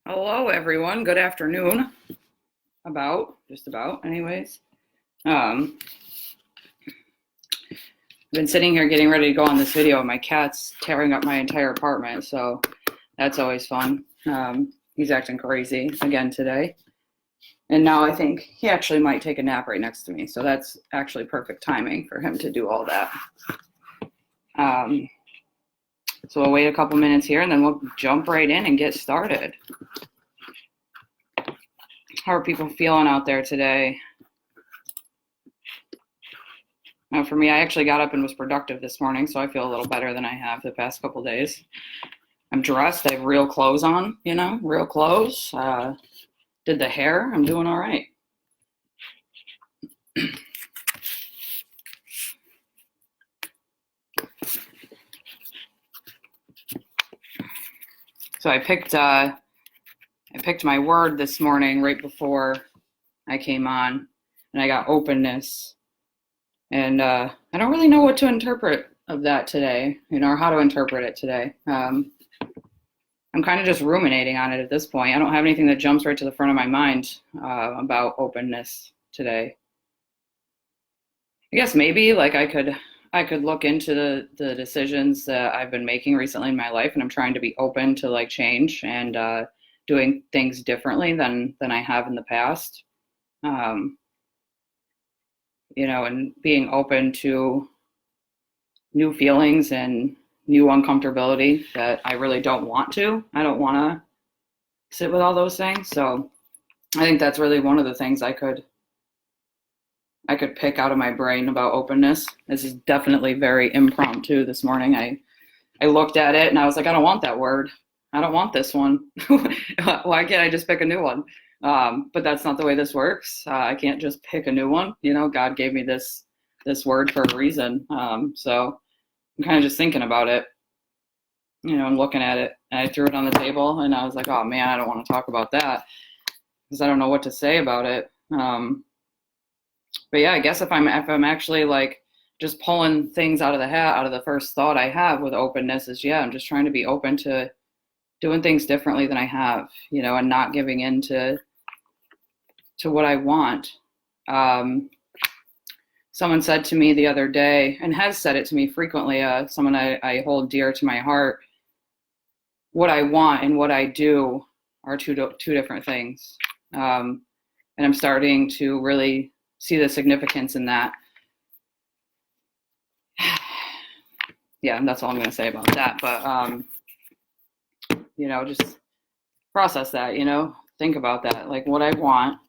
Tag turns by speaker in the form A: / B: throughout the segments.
A: Hello, everyone. Good afternoon. Just about, anyways. I've been sitting here getting ready to go on this video, and my cat's tearing up my entire apartment, so that's always fun. He's acting crazy again today. And now I think he actually might take a nap right next to me, so that's actually perfect timing for him to do all that. So we'll wait a couple minutes here, and then we'll jump right in and get started. How are people feeling out there today? Now, for me, I actually got up and was productive this morning, so I feel a little better than I have the past couple days. I'm dressed. I have real clothes on, real clothes. Did the hair. I'm doing all right. So I picked my word this morning right before I came on, and I got openness. And I don't really know what to interpret of that today, or how to interpret it today. I'm kind of just ruminating on it at this point. I don't have anything that jumps right to the front of my mind about openness today. I guess maybe like I could look into the decisions that I've been making recently in my life, and I'm trying to be open to like change and doing things differently than I have in the past. And being open to new feelings and new uncomfortability that I really don't want to. I don't want to sit with all those things. So I think that's really one of the things I could pick out of my brain about openness. This is definitely very impromptu this morning. I looked at it and I was like, I don't want that word. I don't want this one. Why can't I just pick a new one? But that's not the way this works. I can't just pick a new one. God gave me this word for a reason. So I'm kind of just thinking about it, and looking at it. And I threw it on the table and I was like, oh man, I don't want to talk about that because I don't know what to say about it. But yeah, I guess if I'm actually like just pulling things out of the hat, out of the first thought I have with openness is, I'm just trying to be open to doing things differently than I have, and not giving in to what I want. Someone said to me the other day, and has said it to me frequently, someone I hold dear to my heart, what I want and what I do are two different things. And I'm starting to really see the significance in that. Yeah, that's all I'm going to say about that. But, just process that, think about that. Like what I want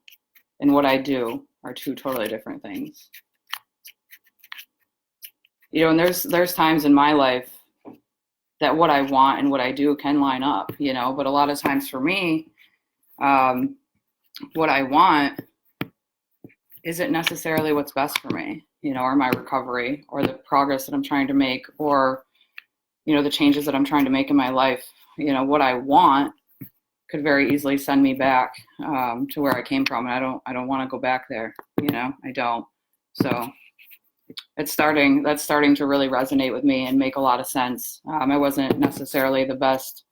A: and what I do are two totally different things. And there's times in my life that what I want and what I do can line up, but a lot of times for me, what I want isn't necessarily what's best for me, or my recovery or the progress that I'm trying to make or, the changes that I'm trying to make in my life. What I want could very easily send me back to where I came from. And I don't want to go back there. I don't. So that's starting to really resonate with me and make a lot of sense. I wasn't necessarily the best,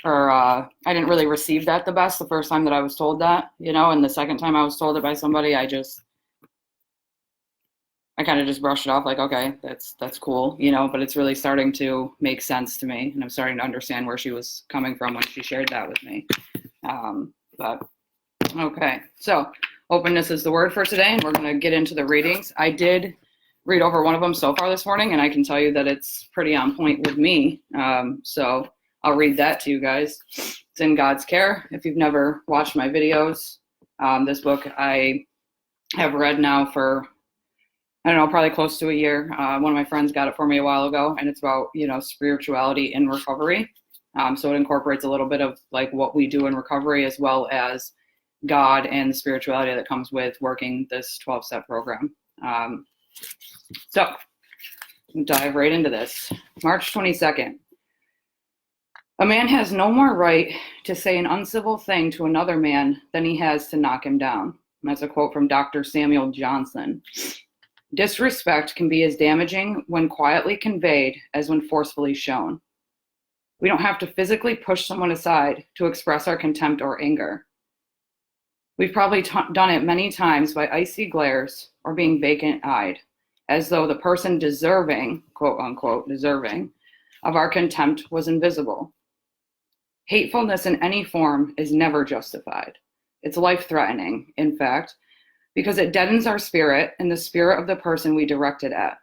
A: or I didn't really receive that the best the first time that I was told that, and the second time I was told it by somebody, I kind of just brushed it off like, okay, that's cool, but it's really starting to make sense to me, and I'm starting to understand where she was coming from when she shared that with me. But okay, so openness is the word for today, and we're going to get into the readings. I did read over one of them so far this morning, and I can tell you that it's pretty on point with me. So I'll read that to you guys. It's in God's Care. If you've never watched my videos, this book I have read now for, I don't know, probably close to a year. One of my friends got it for me a while ago, and it's about, spirituality in recovery. So it incorporates a little bit of like what we do in recovery as well as God and the spirituality that comes with working this 12-step program. So dive right into this. March 22nd. A man has no more right to say an uncivil thing to another man than he has to knock him down. And that's a quote from Dr. Samuel Johnson. Disrespect can be as damaging when quietly conveyed as when forcefully shown. We don't have to physically push someone aside to express our contempt or anger. We've probably done it many times by icy glares or being vacant-eyed, as though the person deserving, quote unquote, deserving, of our contempt was invisible. Hatefulness in any form is never justified. It's life-threatening, in fact, because it deadens our spirit and the spirit of the person we direct it at.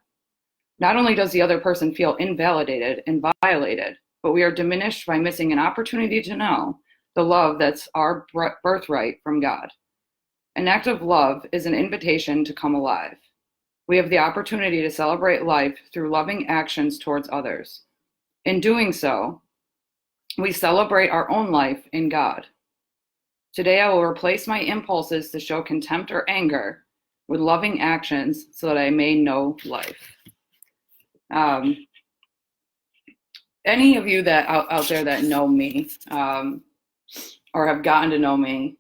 A: Not only does the other person feel invalidated and violated, but we are diminished by missing an opportunity to know the love that's our birthright from God. An act of love is an invitation to come alive. We have the opportunity to celebrate life through loving actions towards others. In doing so, we celebrate our own life in God. Today, I will replace my impulses to show contempt or anger with loving actions so that I may know life. Any of you that out there that know me or have gotten to know me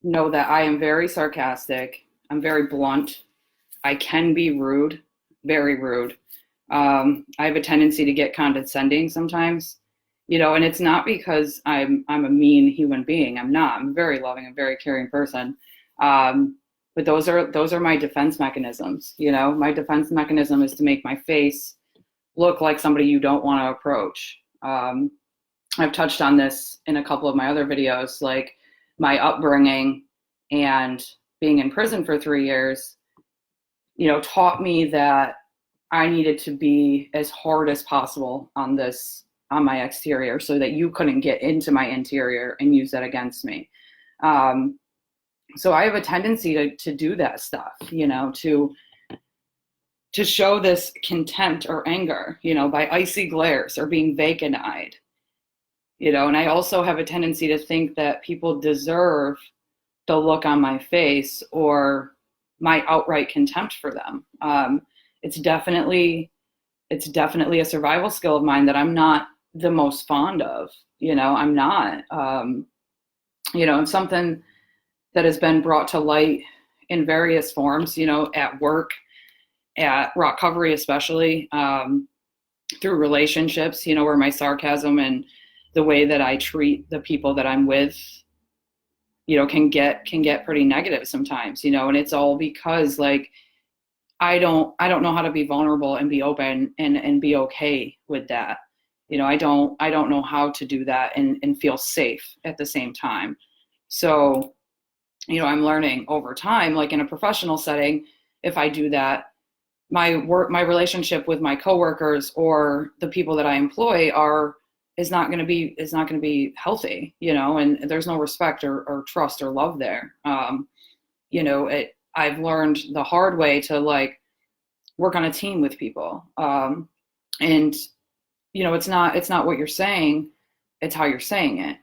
A: know that I am very sarcastic. I'm very blunt. I can be rude, very rude. I have a tendency to get condescending sometimes, and it's not because I'm a mean human being. I'm not. I'm a very loving and very caring person. But those are my defense mechanisms. My defense mechanism is to make my face look like somebody you don't want to approach. I've touched on this in a couple of my other videos, like my upbringing and being in prison for 3 years, taught me that I needed to be as hard as possible on my exterior so that you couldn't get into my interior and use that against me. So I have a tendency to do that stuff, to show this contempt or anger, by icy glares or being vacant-eyed, and I also have a tendency to think that people deserve the look on my face or my outright contempt for them. It's definitely a survival skill of mine that I'm not the most fond of, I'm not, it's something that has been brought to light in various forms, at work, at ROCovery especially, through relationships, where my sarcasm and the way that I treat the people that I'm with, can get pretty negative sometimes, and it's all because I don't know how to be vulnerable and be open and be okay with that. I don't know how to do that and feel safe at the same time. So, I'm learning over time, like in a professional setting, if I do that, my relationship with my coworkers or the people that I employ is not going to be healthy, and there's no respect or trust or love there. I've learned the hard way to work on a team with people. And it's not what you're saying, it's how you're saying it.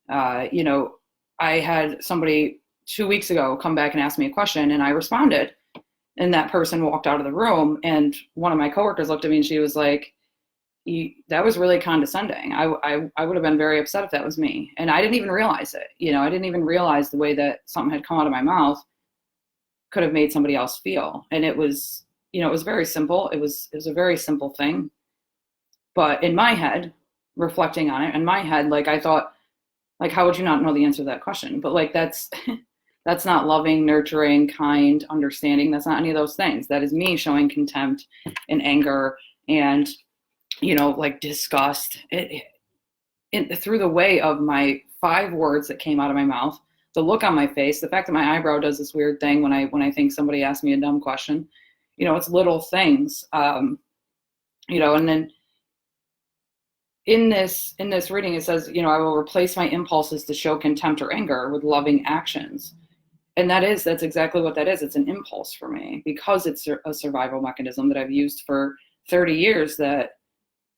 A: I had somebody 2 weeks ago come back and ask me a question and I responded, and that person walked out of the room, and one of my coworkers looked at me and she was like, that was really condescending. I would have been very upset if that was me. And I didn't even realize it. I didn't even realize the way that something had come out of my mouth could have made somebody else feel. And it was, it was very simple. It was a very simple thing. But in my head, reflecting on it, in my head, I thought, how would you not know the answer to that question? But that's not loving, nurturing, kind, understanding. That's not any of those things. That is me showing contempt and anger and, disgust through the way of my 5 words that came out of my mouth, the look on my face, the fact that my eyebrow does this weird thing when I think somebody asked me a dumb question. It's little things. And then in this reading, it says, I will replace my impulses to show contempt or anger with loving actions. And that's exactly what that is. It's an impulse for me because it's a survival mechanism that I've used for 30 years that,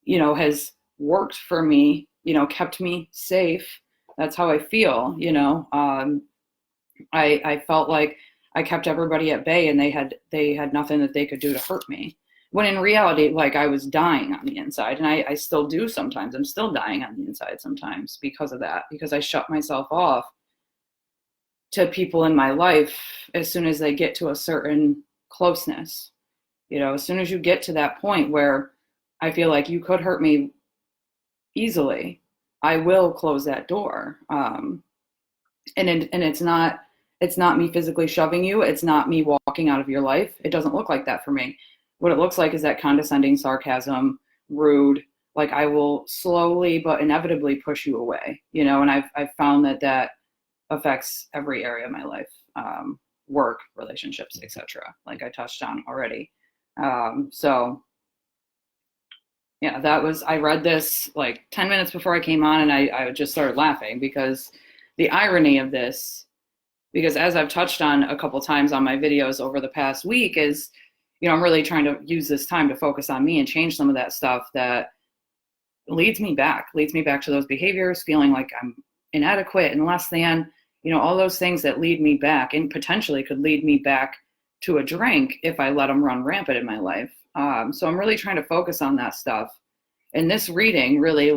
A: has worked for me, kept me safe. That's how I feel, I felt like I kept everybody at bay and they had nothing that they could do to hurt me. When in reality, I was dying on the inside, and I still do sometimes. I'm still dying on the inside sometimes because of that, because I shut myself off to people in my life as soon as they get to a certain closeness. As soon as you get to that point where I feel like you could hurt me easily, I will close that door. And it's not me physically shoving you. It's not me walking out of your life. It doesn't look like that for me. What it looks like is that condescending sarcasm, rude, like I will slowly but inevitably push you away, and I've found that affects every area of my life, work, relationships, etc. Like I touched on already. So yeah, I read this like 10 minutes before I came on, and I just started laughing because the irony of this, because as I've touched on a couple times on my videos over the past week is, I'm really trying to use this time to focus on me and change some of that stuff that leads me back to those behaviors, feeling like I'm inadequate and less than, all those things that lead me back and potentially could lead me back to a drink if I let them run rampant in my life. So I'm really trying to focus on that stuff. And this reading really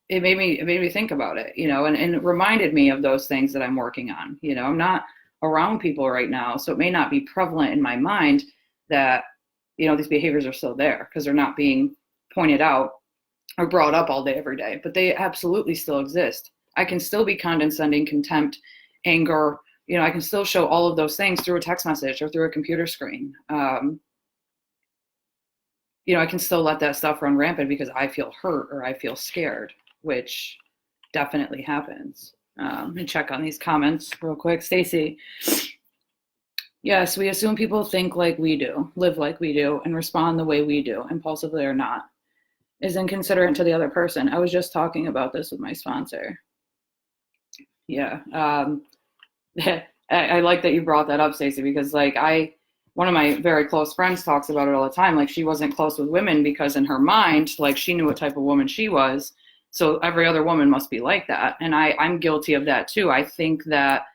A: it made me think about it, and it reminded me of those things that I'm working on. I'm not around people right now, so it may not be prevalent in my mind that, these behaviors are still there because they're not being pointed out or brought up all day, every day, but they absolutely still exist. I can still be condescending, contempt, anger, I can still show all of those things through a text message or through a computer screen. I can still let that stuff run rampant because I feel hurt or I feel scared, which definitely happens. And check on these comments real quick. Stacy, yes, we assume people think like we do, live like we do, and respond the way we do, impulsively or not, is inconsiderate to the other person. I was just talking about this with my sponsor. Yeah. I like that you brought that up, Stacey, because one of my very close friends talks about it all the time. Like she wasn't close with women because in her mind, like she knew what type of woman she was. So every other woman must be like that. And I'm guilty of that too. I think that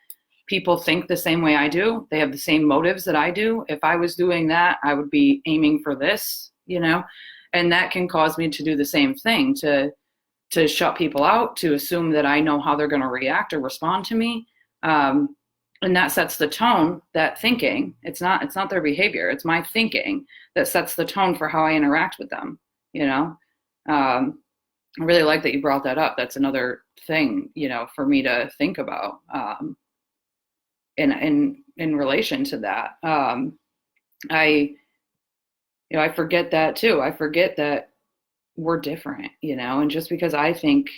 A: people think the same way I do. They have the same motives that I do. If I was doing that, I would be aiming for this, and that can cause me to do the same thing, to shut people out, to assume that I know how they're going to react or respond to me. And that sets the tone, that thinking. It's not their behavior. It's my thinking that sets the tone for how I interact with them. I really like that you brought that up. That's another thing, for me to think about, in relation to that. I forget that too. I forget that we're different, and just because I think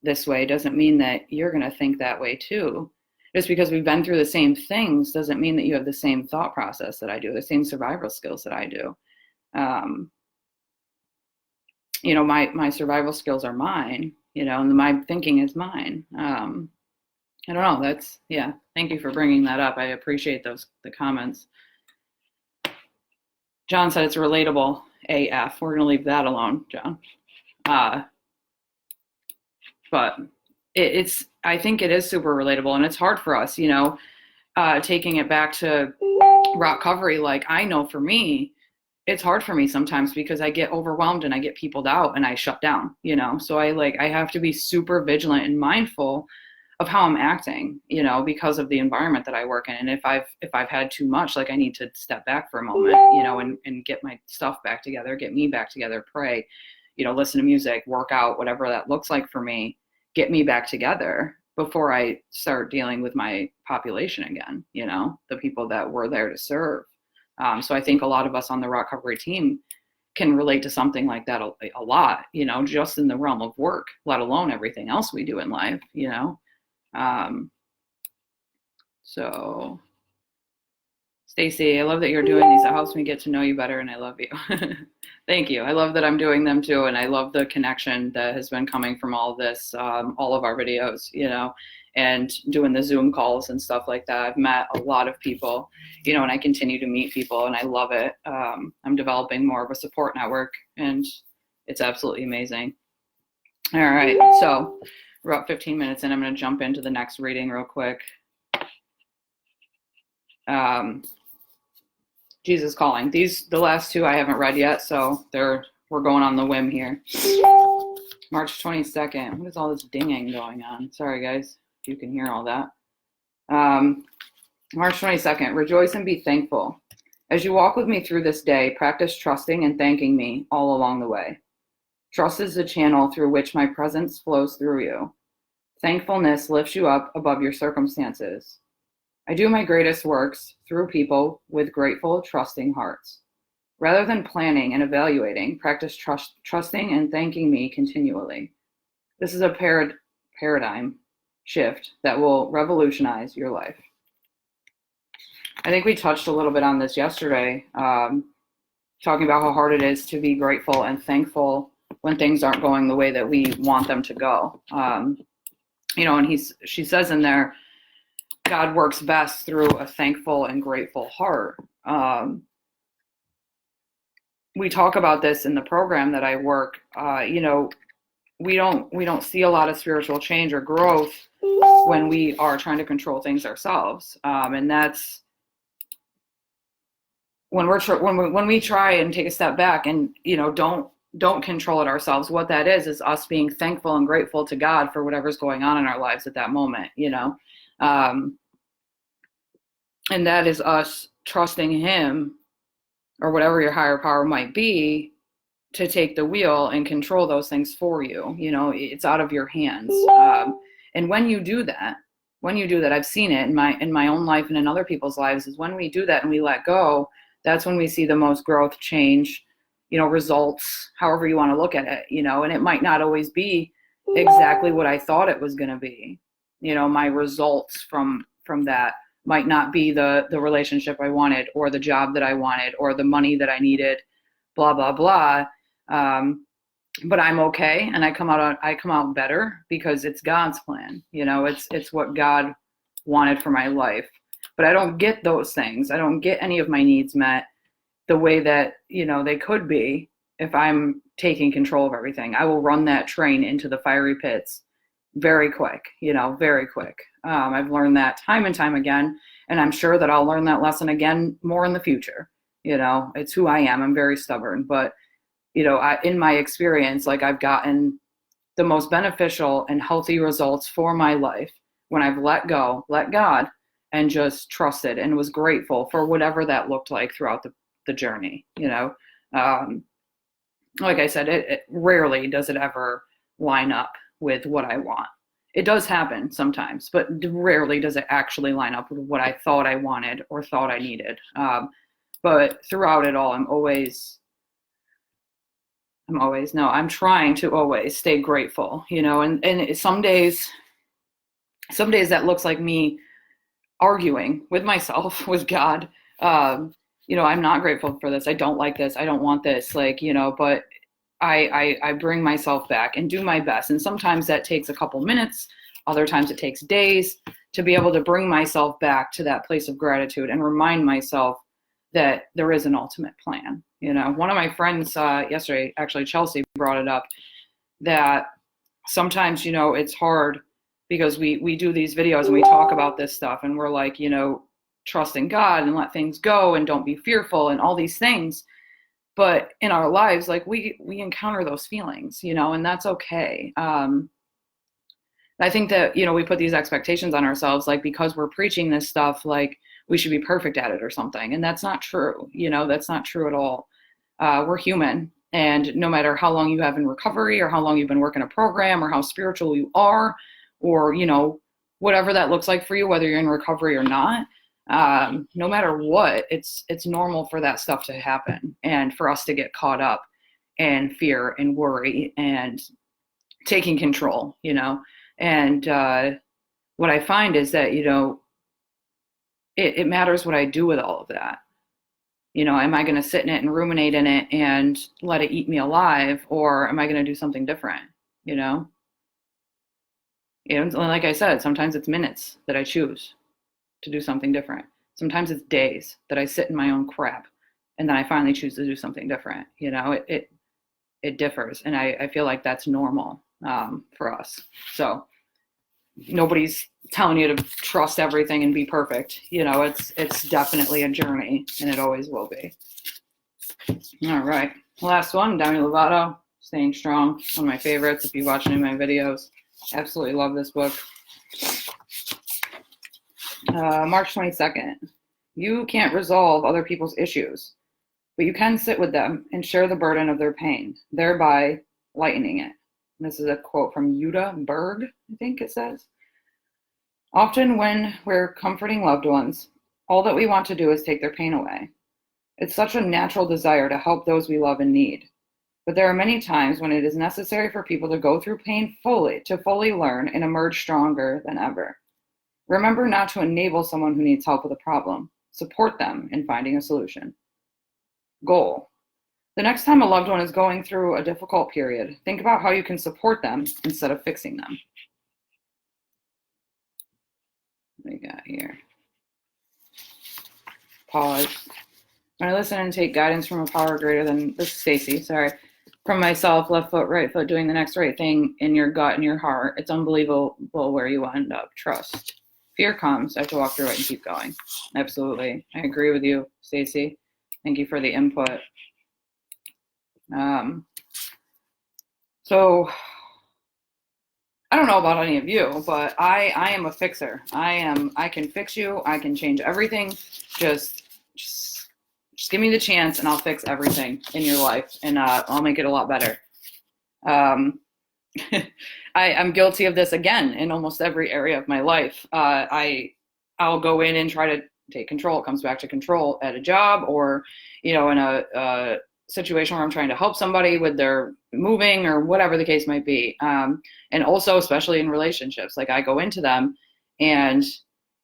A: this way doesn't mean that you're going to think that way too. Just because we've been through the same things doesn't mean that you have the same thought process that I do, the same survival skills that I do. My survival skills are mine, and my thinking is mine. I don't know. Thank you for bringing that up. I appreciate the comments. John said it's relatable AF. We're going to leave that alone, John. But I think it is super relatable, and it's hard for us, taking it back to ROCovery. Like I know for me, it's hard for me sometimes because I get overwhelmed and I get peopled out and I shut down, so I have to be super vigilant and mindful of how I'm acting, because of the environment that I work in. And if I've had too much, like I need to step back for a moment, and get my stuff back together, get me back together, pray, listen to music, work out, whatever that looks like for me, get me back together before I start dealing with my population again, the people that we're there to serve. So I think a lot of us on the ROCovery team can relate to something like that a lot, just in the realm of work, let alone everything else we do in life, So Stacey, I love that you're doing these. It helps me get to know you better, and I love you. Thank you. I love that I'm doing them too, and I love the connection that has been coming from all of this, all of our videos, and doing the Zoom calls and stuff like that. I've met a lot of people, and I continue to meet people, and I love it. I'm developing more of a support network, and it's absolutely amazing. All right, so we're about 15 minutes in. I'm going to jump into the next reading real quick. Jesus Calling. The last two I haven't read yet, so we're going on the whim here. March 22nd. What is all this dinging going on? Sorry, guys, if you can hear all that. March 22nd. Rejoice and be thankful. As you walk with me through this day, practice trusting and thanking me all along the way. Trust is the channel through which my presence flows through you. Thankfulness lifts you up above your circumstances. I do my greatest works through people with grateful, trusting hearts. Rather than planning and evaluating, practice trusting and thanking me continually. This is a paradigm shift that will revolutionize your life. I think we touched a little bit on this yesterday, talking about how hard it is to be grateful and thankful when things aren't going the way that we want them to go. And she says in there, God works best through a thankful and grateful heart. We talk about this in the program that I work. We don't see a lot of spiritual change or growth when we are trying to control things ourselves, and that's when we try and take a step back and don't control it ourselves. What that is us being thankful and grateful to God for whatever's going on in our lives at that moment. And that is us trusting Him, or whatever your higher power might be, to take the wheel and control those things for you. It's out of your hands. And when you do that, I've seen it in my own life and in other people's lives, is when we do that and we let go, that's when we see the most growth, change, results, however you want to look at it, and it might not always be exactly what I thought it was going to be. My results from that might not be the relationship I wanted, or the job that I wanted, or the money that I needed, blah, blah, blah. But I'm okay. And I come out better because it's God's plan. It's what God wanted for my life, but I don't get those things. I don't get any of my needs met the way that, they could be if I'm taking control of everything. I will run that train into the fiery pits very quick, very quick. I've learned that time and time again, and I'm sure that I'll learn that lesson again more in the future. It's who I am. I'm very stubborn, but in my experience, I've gotten the most beneficial and healthy results for my life when I've let God, and just trusted and was grateful for whatever that looked like throughout the journey. Like I said, it rarely does it ever line up with what I want. It does happen sometimes, but rarely does it actually line up with what I thought I wanted or thought I needed. But throughout it all, I'm trying to always stay grateful, and some days that looks like me arguing with myself, with God. I'm not grateful for this. I don't like this. I don't want this, but I bring myself back and do my best. And sometimes that takes a couple minutes. Other times it takes days to be able to bring myself back to that place of gratitude and remind myself that there is an ultimate plan. One of my friends yesterday, actually Chelsea, brought it up, that sometimes, it's hard because we do these videos and we talk about this stuff and we're like, trust in God and let things go and don't be fearful and all these things. But in our lives, we encounter those feelings, and that's okay. I think that, we put these expectations on ourselves, because we're preaching this stuff, we should be perfect at it or something. And that's not true. That's not true at all. We're human. And no matter how long you have in recovery or how long you've been working a program or how spiritual you are, or, whatever that looks like for you, whether you're in recovery or not, no matter what, it's normal for that stuff to happen and for us to get caught up in fear and worry and taking control, and what I find is that, it matters what I do with all of that. Am I going to sit in it and ruminate in it and let it eat me alive, or am I going to do something different? Like I said, sometimes it's minutes that I choose to do something different. Sometimes it's days that I sit in my own crap and then I finally choose to do something different. It differs. And I feel like that's normal for us. So nobody's telling you to trust everything and be perfect. It's definitely a journey, and it always will be. All right. Last one, Demi Lovato, Staying Strong. One of my favorites. If you watch any of my videos, absolutely love this book. March 22nd. You can't resolve other people's issues, but you can sit with them and share the burden of their pain, thereby lightening it. This is a quote from Yuta Berg, I think it says. Often when we're comforting loved ones, all that we want to do is take their pain away. It's such a natural desire to help those we love and need. But there are many times when it is necessary for people to go through pain fully, to fully learn and emerge stronger than ever. Remember not to enable someone who needs help with a problem. Support them in finding a solution. Goal. The next time a loved one is going through a difficult period, think about how you can support them instead of fixing them. What do we got here? Pause. When I listen and take guidance from a power greater than, this is Stacy, sorry, from myself, left foot, right foot, doing the next right thing in your gut and your heart, it's unbelievable where you end up. Trust. Fear comes, I have to walk through it and keep going. Absolutely. I agree with you, Stacy. Thank you for the input. So I don't know about any of you, but I am a fixer. I can fix you. I can change everything. Just give me the chance and I'll fix everything in your life and I'll make it a lot better. I'm guilty of this again in almost every area of my life. I'll go in and try to take control. It comes back to control at a job or, in a situation where I'm trying to help somebody with their moving or whatever the case might be. And also, especially in relationships, like I go into them and,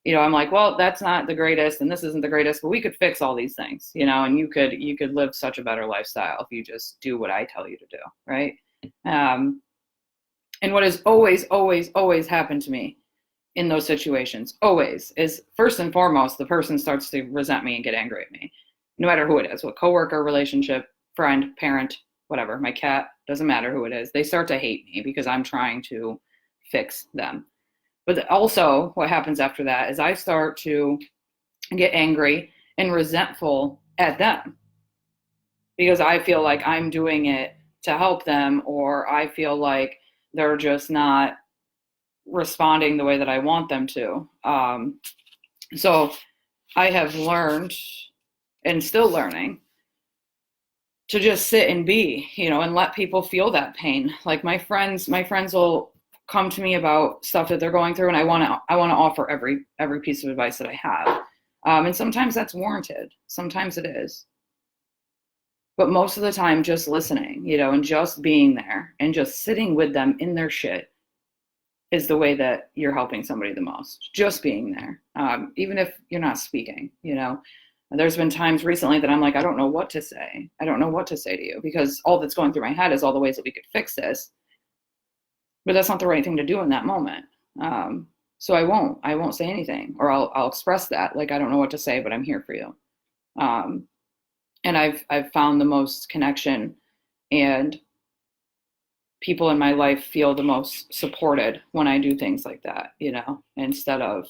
A: I'm like, well, that's not the greatest and this isn't the greatest, but we could fix all these things, and you could live such a better lifestyle if you just do what I tell you to do. Right. And what has always, always, always happened to me in those situations, always, is first and foremost, the person starts to resent me and get angry at me, no matter who it is, what coworker, relationship, friend, parent, whatever, my cat, doesn't matter who it is. They start to hate me because I'm trying to fix them. But also what happens after that is I start to get angry and resentful at them because I feel like I'm doing it to help them, or I feel like they're just not responding the way that I want them to. So I have learned and still learning to just sit and be, and let people feel that pain. Like my friends will come to me about stuff that they're going through, and I want to offer every piece of advice that I have. And sometimes that's warranted. Sometimes it is. But most of the time, just listening, and just being there and just sitting with them in their shit is the way that you're helping somebody the most. Just being there, even if you're not speaking, There's been times recently that I'm like, I don't know what to say. I don't know what to say to you because all that's going through my head is all the ways that we could fix this. But that's not the right thing to do in that moment. So I won't say anything, or I'll express that. Like, I don't know what to say, but I'm here for you. And I've found the most connection, and people in my life feel the most supported when I do things like that, instead of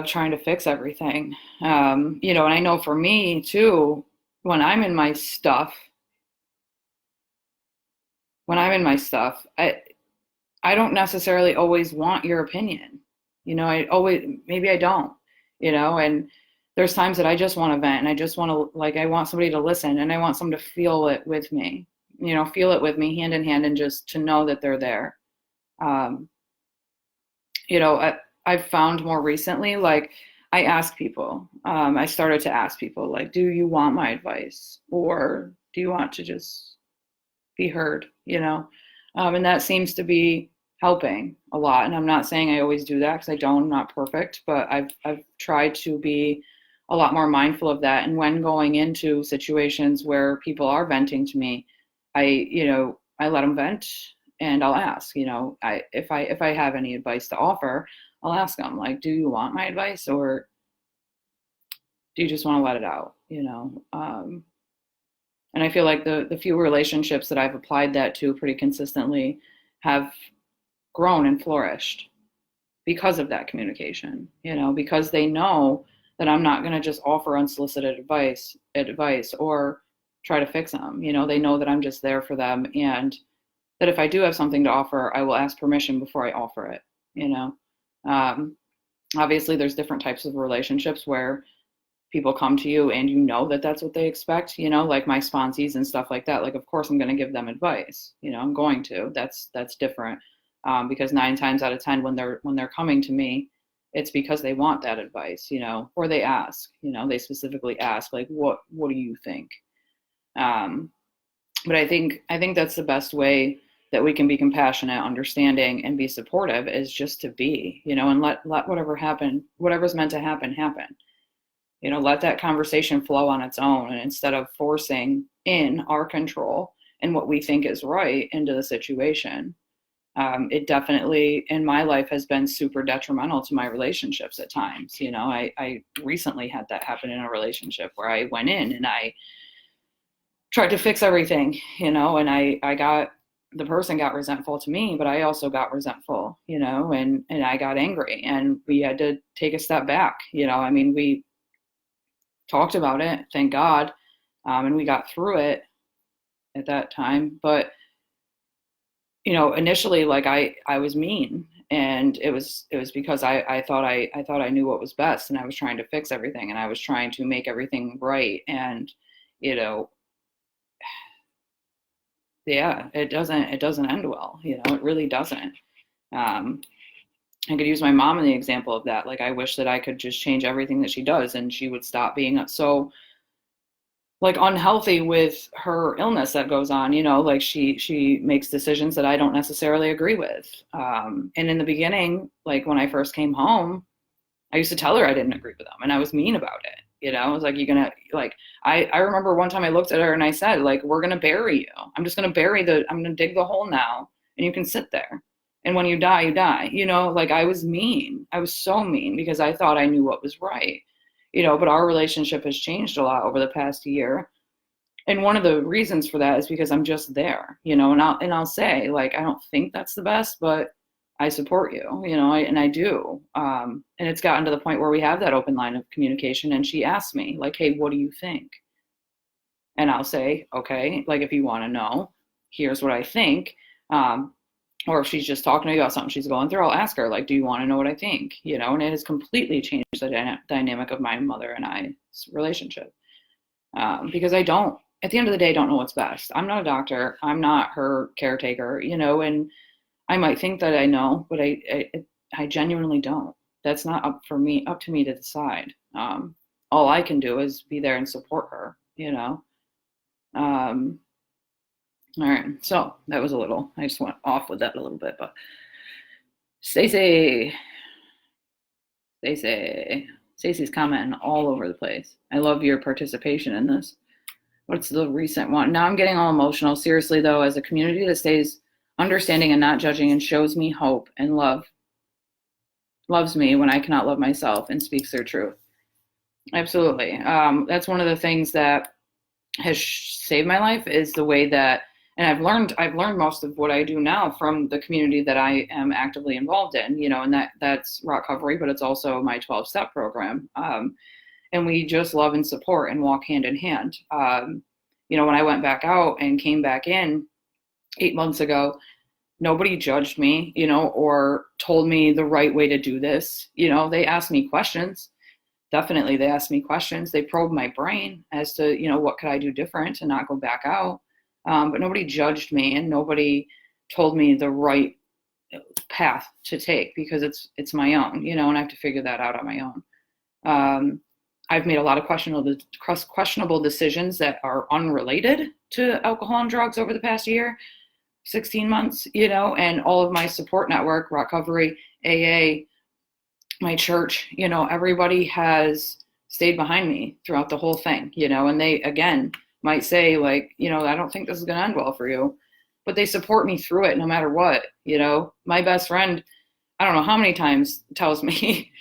A: trying to fix everything. And I know for me too, when I'm in my stuff, I don't necessarily always want your opinion. Maybe I don't, and there's times that I just want to vent and I just want to, I want somebody to listen and I want someone to feel it with me, hand in hand, and just to know that they're there. I've found more recently, I ask people, I started to ask people, do you want my advice, or do you want to just be heard, and that seems to be helping a lot. And I'm not saying I always do that because I'm not perfect, but I've tried to be a lot more mindful of that. And when going into situations where people are venting to me, I let them vent, and I'll ask, if I have any advice to offer, I'll ask them, do you want my advice, or do you just want to let it out, and I feel like the few relationships that I've applied that to pretty consistently have grown and flourished because of that communication, because they know that I'm not going to just offer unsolicited advice or try to fix them. They know that I'm just there for them, and that if I do have something to offer, I will ask permission before I offer it. Obviously there's different types of relationships where people come to you and you know that that's what they expect, like my sponsees and stuff like that. Like, of course, I'm going to give them advice. I'm going to. That's different, because 9 times out of 10, when they're coming to me, it's because they want that advice, or they ask. They specifically ask, like, what do you think? But I think that's the best way that we can be compassionate, understanding, and be supportive, is just to be, and let whatever's meant to happen, happen. Let that conversation flow on its own. And instead of forcing in our control and what we think is right into the situation, it definitely in my life has been super detrimental to my relationships at times. I recently had that happen in a relationship where I went in and I tried to fix everything, and the person got resentful to me, but I also got resentful, and I got angry, and we had to take a step back. We talked about it, thank God, and we got through it at that time. But initially, like I was mean, and it was because I thought I knew what was best, and I was trying to fix everything, and I was trying to make everything right, and yeah, it doesn't end well. It really doesn't. I could use my mom in the example of that. Like, I wish that I could just change everything that she does and she would stop being so like unhealthy with her illness that goes on, like she makes decisions that I don't necessarily agree with. And in the beginning, like when I first came home, I used to tell her I didn't agree with them, and I was mean about it. I was like, you're gonna, like, I remember one time I looked at her and I said, like, we're gonna bury you. I'm gonna dig the hole now, and you can sit there. And when you die, you die. Like, I was mean. I was so mean because I thought I knew what was right. But our relationship has changed a lot over the past year. And one of the reasons for that is because I'm just there, and I'll say, like, I don't think that's the best, but I support you, and I do. And it's gotten to the point where we have that open line of communication, and she asks me, like, hey, what do you think? And I'll say, okay, like, if you want to know, here's what I think. Or if she's just talking to me about something she's going through, I'll ask her, like, do you want to know what I think? And it has completely changed the dynamic of my mother and I's relationship. Because at the end of the day, I don't know what's best. I'm not a doctor. I'm not her caretaker, and I might think that I know, but I genuinely don't. That's not up to me to decide. All I can do is be there and support her, All right, so that was I just went off with that a little bit, but Stacey's commenting all over the place. I love your participation in this. What's the recent one? Now I'm getting all emotional. Seriously, though, as a community that stays understanding and not judging and shows me hope and loves me when I cannot love myself and speaks their truth. Absolutely. That's one of the things that has saved my life, is the way that, and I've learned most of what I do now from the community that I am actively involved in, and that's ROCovery, but it's also my 12-step program. And we just love and support and walk hand in hand. When I went back out and came back in 8 months ago, nobody judged me, or told me the right way to do this. They asked me questions. Definitely, they asked me questions. They probed my brain as to, what could I do different to not go back out. But nobody judged me, and nobody told me the right path to take, because it's my own, and I have to figure that out on my own. I've made a lot of questionable decisions that are unrelated to alcohol and drugs over the past year, 16 months, and all of my support network, ROCovery, AA, my church, everybody has stayed behind me throughout the whole thing, and they, again, might say, like, I don't think this is going to end well for you, but they support me through it no matter what. My best friend, I don't know how many times, tells me,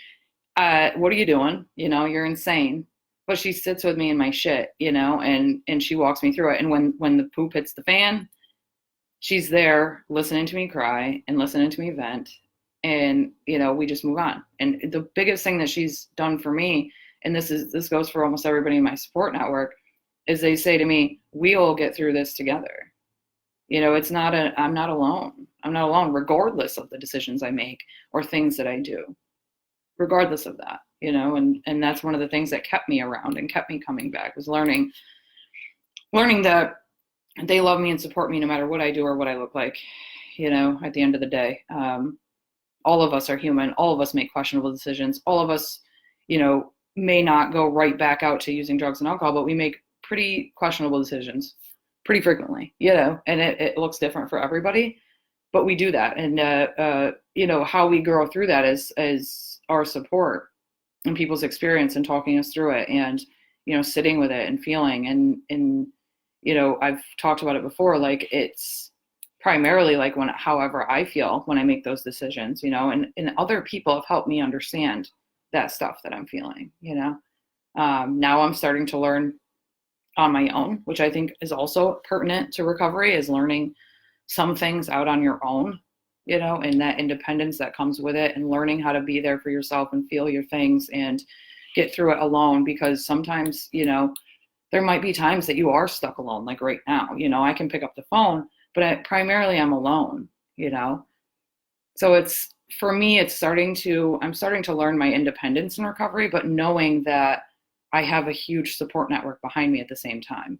A: what are you doing? You're insane. But she sits with me in my shit, and she walks me through it. And when the poop hits the fan, she's there listening to me cry and listening to me vent. And, we just move on. And the biggest thing that she's done for me, and this goes for almost everybody in my support network, is they say to me, we'll get through this together. I'm not alone. I'm not alone, regardless of the decisions I make or things that I do, regardless of that. you know, and that's one of the things that kept me around and kept me coming back, was learning that they love me and support me no matter what I do or what I look like, you know, at the end of the day. All of us are human. All of us make questionable decisions. All of us, you know, may not go right back out to using drugs and alcohol, but we make pretty questionable decisions pretty frequently, you know, and it looks different for everybody, but we do that. And, you know, how we grow through that is our support and people's experience and talking us through it and, you know, sitting with it and feeling and, you know, I've talked about it before, like it's primarily like however I feel when I make those decisions, you know, and other people have helped me understand that stuff that I'm feeling, you know. Now I'm starting to learn on my own, which I think is also pertinent to recovery, is learning some things out on your own, you know, and that independence that comes with it, and learning how to be there for yourself and feel your things and get through it alone. Because sometimes, you know, there might be times that you are stuck alone, like right now, you know, I can pick up the phone, but primarily I'm alone, you know. So it's, for me, I'm starting to learn my independence in recovery, but knowing that I have a huge support network behind me at the same time.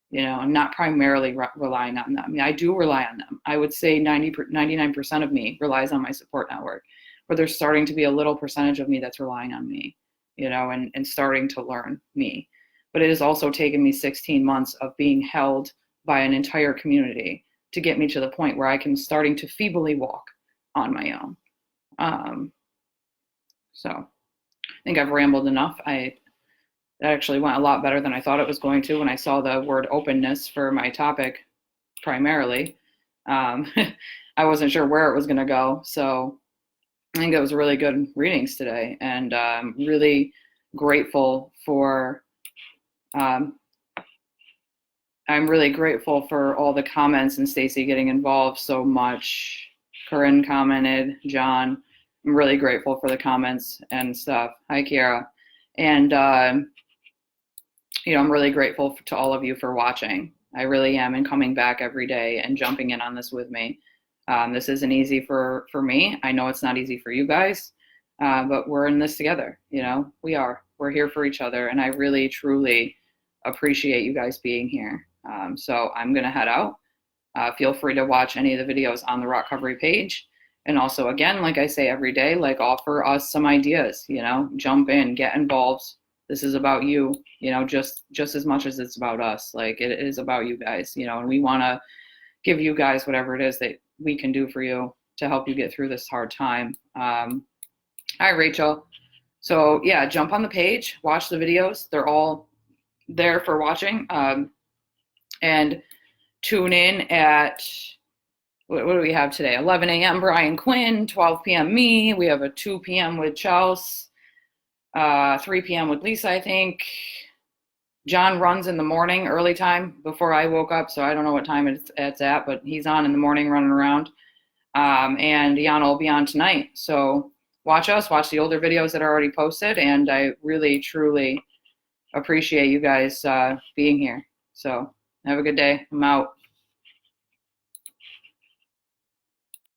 A: You know, I'm not primarily relying on them. I mean, I do rely on them. I would say 99% of me relies on my support network, but there's starting to be a little percentage of me that's relying on me, you know, and starting to learn me. But it has also taken me 16 months of being held by an entire community to get me to the point where I can starting to feebly walk on my own. So I think I've rambled enough. That actually went a lot better than I thought it was going to when I saw the word openness for my topic primarily. I wasn't sure where it was going to go. So I think it was really good readings today. And I'm really grateful for all the comments and Stacy getting involved so much. Corinne commented, John. I'm really grateful for the comments and stuff. Hi, Kiara. And you know, I'm really grateful to all of you for watching. I really am, and coming back every day and jumping in on this with me. This isn't easy for me. I know it's not easy for you guys, but we're in this together. You know, we're here for each other. And I really, truly appreciate you guys being here. So I'm going to head out. Feel free to watch any of the videos on the ROCovery page. And also, again, like I say every day, like offer us some ideas, you know, jump in, get involved. This is about you, you know, just as much as it's about us. Like it is about you guys, you know, and we want to give you guys whatever it is that we can do for you to help you get through this hard time. Hi, Rachel. So yeah, jump on the page, watch the videos. They're all there for watching. And tune in at, what do we have today? 11 a.m. Brian Quinn, 12 p.m. me. We have a 2 p.m. with Chelsea. 3 p.m. with Lisa, I think. John runs in the morning, early time, before I woke up, so I don't know what time it's at, but he's on in the morning running around. And Yana will be on tonight. So watch the older videos that are already posted, and I really, truly appreciate you guys being here. So have a good day. I'm out.